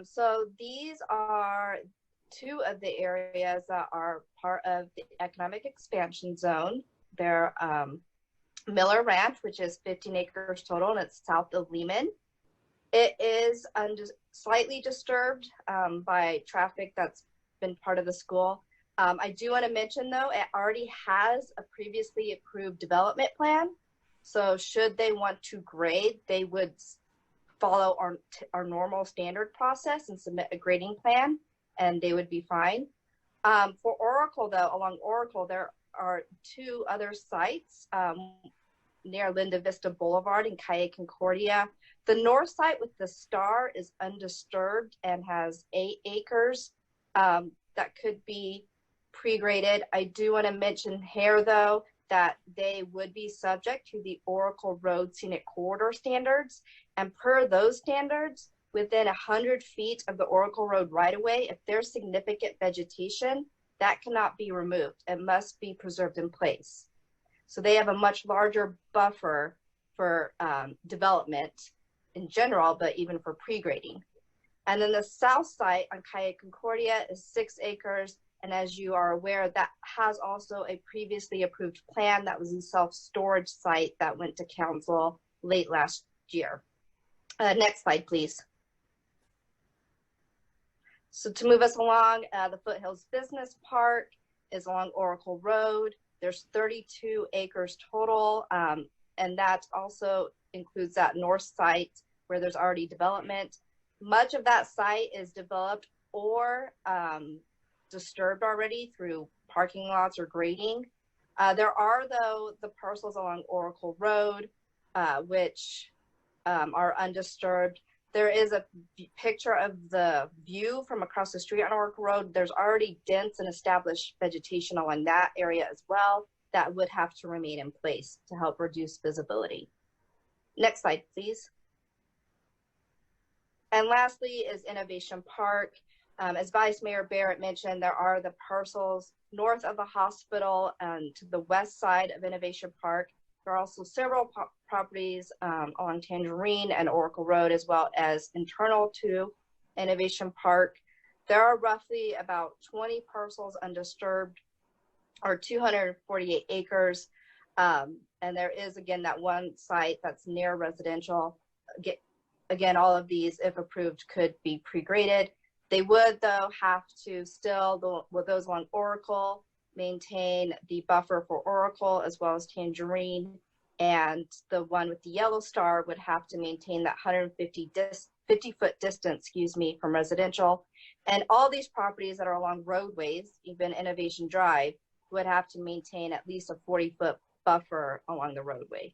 So these are two of the areas that are part of the economic expansion zone. They're Miller Ranch, which is 15 acres total, and it's south of Lehman. It is slightly disturbed by traffic that's been part of the school. I do want to mention, though, it already has a previously approved development plan. So should they want to grade, they would follow our normal standard process and submit a grading plan, and they would be fine. For Oracle, though, along Oracle, there are two other sites near Linda Vista Boulevard in Calle Concordia. The north site with the star is undisturbed and has 8 acres that could be pre-graded. I do want to mention here, though, that they would be subject to the Oracle Road Scenic Corridor standards. And per those standards, within 100 feet of the Oracle Road right-of-way, if there's significant vegetation, that cannot be removed. It must be preserved in place. So they have a much larger buffer for development in general, but even for pre-grading. And then the south site on Calle Concordia is 6 acres. And as you are aware, that has also a previously approved plan that was a self-storage site that went to council late last year. Next slide, please. So to move us along, the Foothills Business Park is along Oracle Road. There's 32 acres total, and that also includes that north site where there's already development. Much of that site is developed or disturbed already through parking lots or grading. There are, though, the parcels along Oracle Road, which are undisturbed. There is a picture of the view from across the street on Oracle Road. There's already dense and established vegetation along that area as well that would have to remain in place to help reduce visibility. Next slide, please. And lastly is Innovation Park. As Vice Mayor Barrett mentioned, there are the parcels north of the hospital and to the west side of Innovation Park. There are also several properties along Tangerine and Oracle Road, as well as internal to Innovation Park. There are roughly about 20 parcels undisturbed, or 248 acres. And there is, again, that one site that's near residential. Again, all of these, if approved, could be pre-graded. They would, though, have to still, with those along Oracle, maintain the buffer for Oracle as well as Tangerine, and the one with the yellow star would have to maintain that 50-foot distance, from residential. And all these properties that are along roadways, even Innovation Drive, would have to maintain at least a 40-foot buffer along the roadway.